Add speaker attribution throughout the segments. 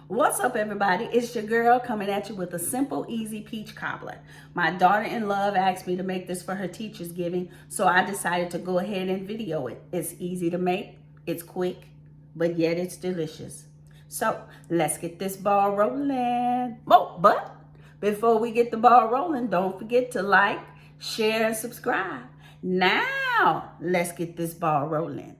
Speaker 1: What's up, everybody? It's your girl coming at you with a simple, easy peach cobbler. My daughter-in-law asked me to make this for her teacher's giving, so I decided to go ahead and video it. It's easy to make, it's quick, but yet it's delicious. So let's get this ball rolling. Oh, but before we get the ball rolling, don't forget to like, share, and subscribe. Now, let's get this ball rolling.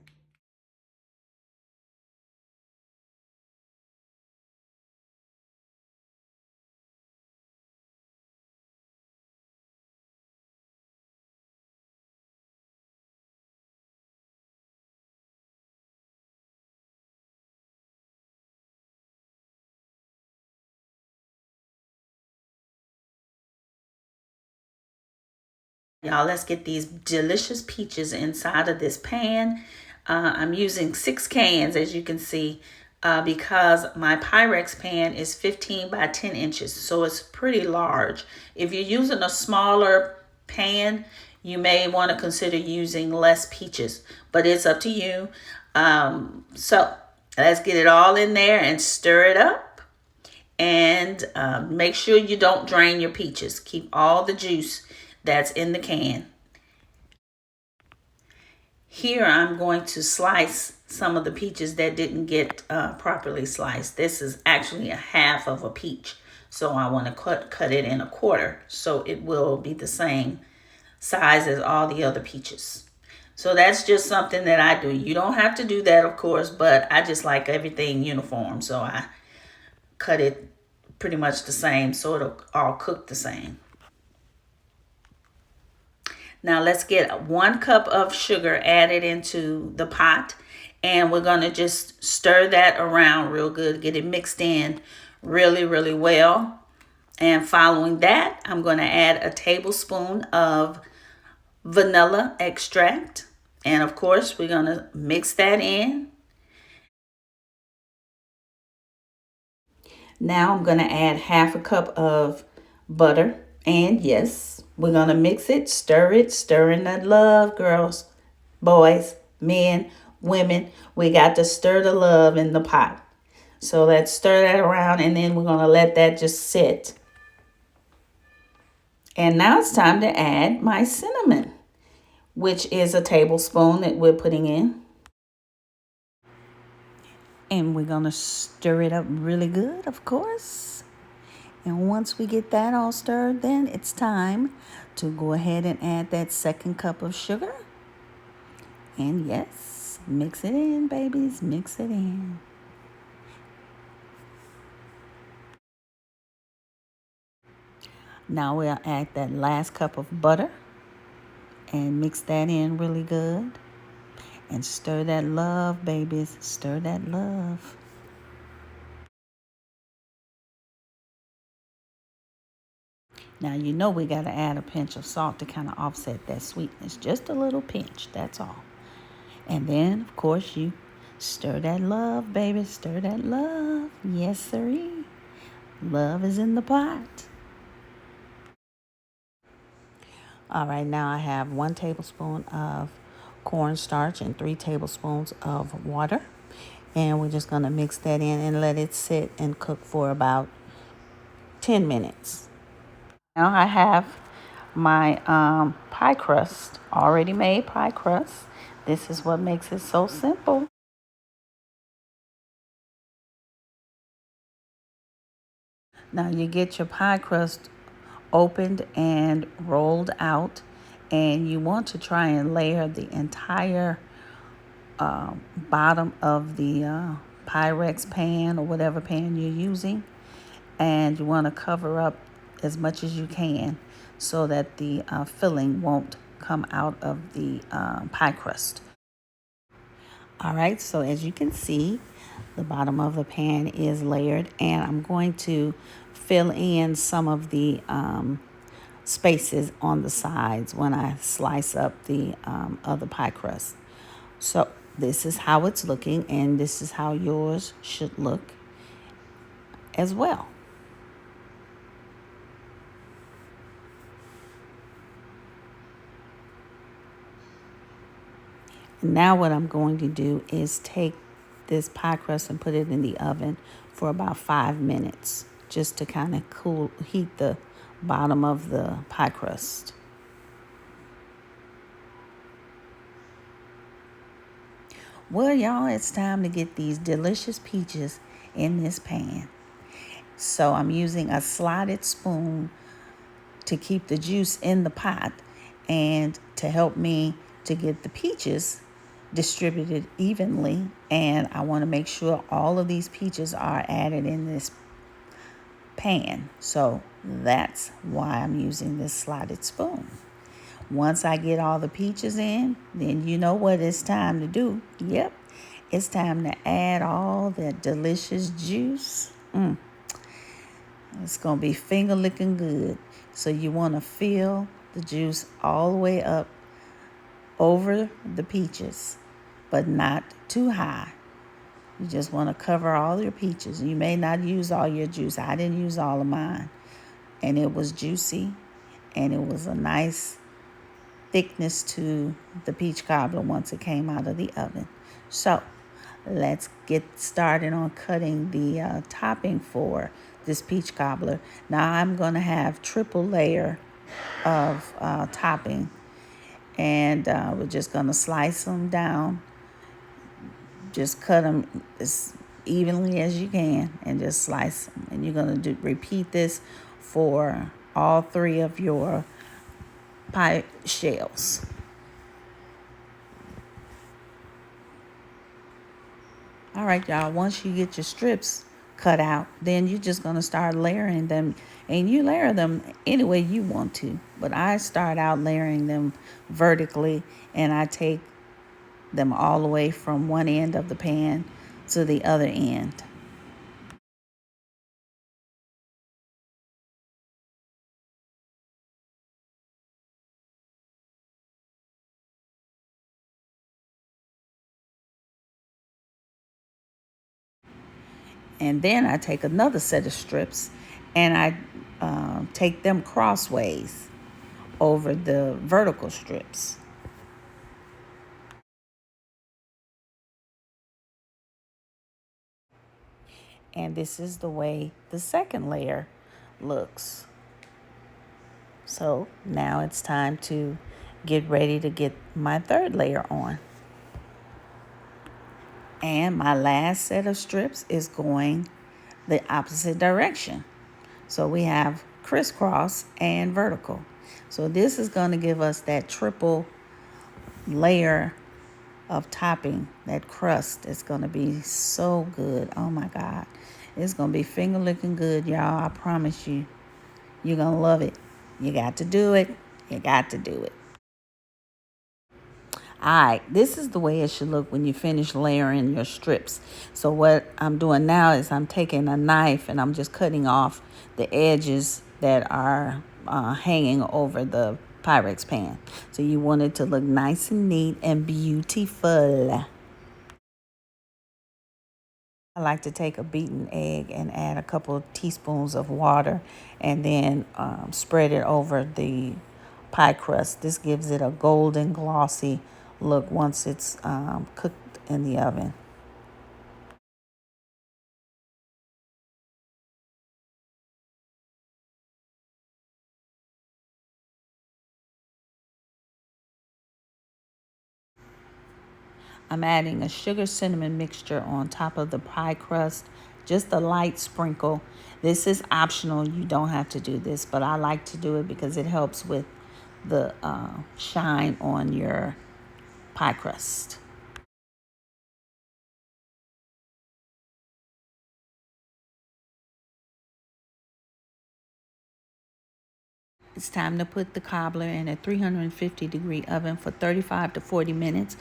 Speaker 1: Y'all, let's get these delicious peaches inside of this pan. I'm using 6 cans, as you can see, because my Pyrex pan is 15 by 10 inches, so it's pretty large. If you're using a smaller pan, you may want to consider using less peaches, but it's up to you. So let's get it all in there and stir it up. And make sure you don't drain your peaches. Keep all the juice that's in the can. Here I'm going to slice some of the peaches that didn't get properly sliced. This is actually a half of a peach, so I want to cut it in a quarter so it will be the same size as all the other peaches. So that's just something that I do. You don't have to do that, of course, but I just like everything uniform, so I cut it pretty much the same so it'll all cook the same. Now let's get 1 cup of sugar added into the pot, and we're going to just stir that around real good, get it mixed in really well. And following that, I'm going to add a tablespoon of vanilla extract, and of course we're going to mix that in. Now I'm going to add half a cup of butter, and yes, we're going to mix it, stirring that love, girls, boys, men, women. We got to stir the love in the pot. So let's stir that around, and then we're going to let that just sit. And now it's time to add my cinnamon, which is a tablespoon that we're putting in. And we're going to stir it up really good, of course. And once we get that all stirred, then it's time to go ahead and add that 2nd cup of sugar. And yes, mix it in, babies, mix it in. Now we'll add that last cup of butter and mix that in really good. And stir that love, babies, stir that love. Now, you know we got to add a pinch of salt to kind of offset that sweetness. Just a little pinch, that's all. And then, of course, you stir that love, baby. Stir that love. Yes, sirree. Love is in the pot. All right, now I have 1 tablespoon of cornstarch and 3 tablespoons of water. And we're just going to mix that in and let it sit and cook for about 10 minutes. Now I have my pie crust, already made pie crust. This is what makes it so simple. Now you get your pie crust opened and rolled out, and you want to try and layer the entire bottom of the Pyrex pan or whatever pan you're using, and you want to cover up as much as you can so that the filling won't come out of the pie crust. All right, so as you can see, the bottom of the pan is layered, and I'm going to fill in some of the spaces on the sides when I slice up the other pie crust. So this is how it's looking, and this is how yours should look as well. Now what I'm going to do is take this pie crust and put it in the oven for about 5 minutes, just to kind of heat the bottom of the pie crust. Well, y'all, it's time to get these delicious peaches in this pan. So I'm using a slotted spoon to keep the juice in the pot and to help me to get the peaches distributed evenly. And I want to make sure all of these peaches are added in this pan. So that's why I'm using this slotted spoon. Once I get all the peaches in, then you know what it's time to do. Yep, it's time to add all that delicious juice. It's going to be finger licking good. So you want to fill the juice all the way up over the peaches, but not too high. You just want to cover all your peaches. You may not use all your juice. I didn't use all of mine. And it was juicy, and it was a nice thickness to the peach cobbler once it came out of the oven. So let's get started on cutting the topping for this peach cobbler. Now I'm going to have triple layer of topping, and we're just going to slice them down. Just cut them as evenly as you can and just slice them. And you're going to repeat this for all 3 of your pie shells. All right, y'all, once you get your strips cut out, then you're just going to start layering them. And you layer them any way you want to. But I start out layering them vertically, and I take them all the way from one end of the pan to the other end. And then I take another set of strips and I take them crossways over the vertical strips. And this is the way the second layer looks. So now it's time to get ready to get my third layer on. And my last set of strips is going the opposite direction. So we have crisscross and vertical. So this is going to give us that triple layer of topping, that crust. It's going to be so good. Oh my God. It's going to be finger licking good, y'all. I promise you. You're going to love it. You got to do it. You got to do it. All right, this is the way it should look when you finish layering your strips. So what I'm doing now is I'm taking a knife and I'm just cutting off the edges that are hanging over the Pyrex pan. So you want it to look nice and neat and beautiful. I like to take a beaten egg and add a couple of teaspoons of water and then spread it over the pie crust. This gives it a golden glossy look once it's cooked in the oven. I'm adding a sugar cinnamon mixture on top of the pie crust, just a light sprinkle. This is optional. You don't have to do this, but I like to do it because it helps with the shine on your pie crust. It's time to put the cobbler in a 350-degree oven for 35 to 40 minutes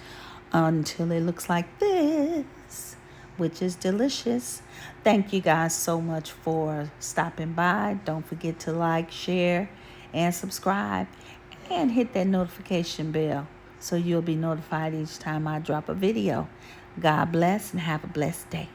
Speaker 1: until it looks like this, which is delicious. Thank you guys so much for stopping by. Don't forget to like, share, and subscribe, and hit that notification bell so you'll be notified each time I drop a video. God bless and have a blessed day.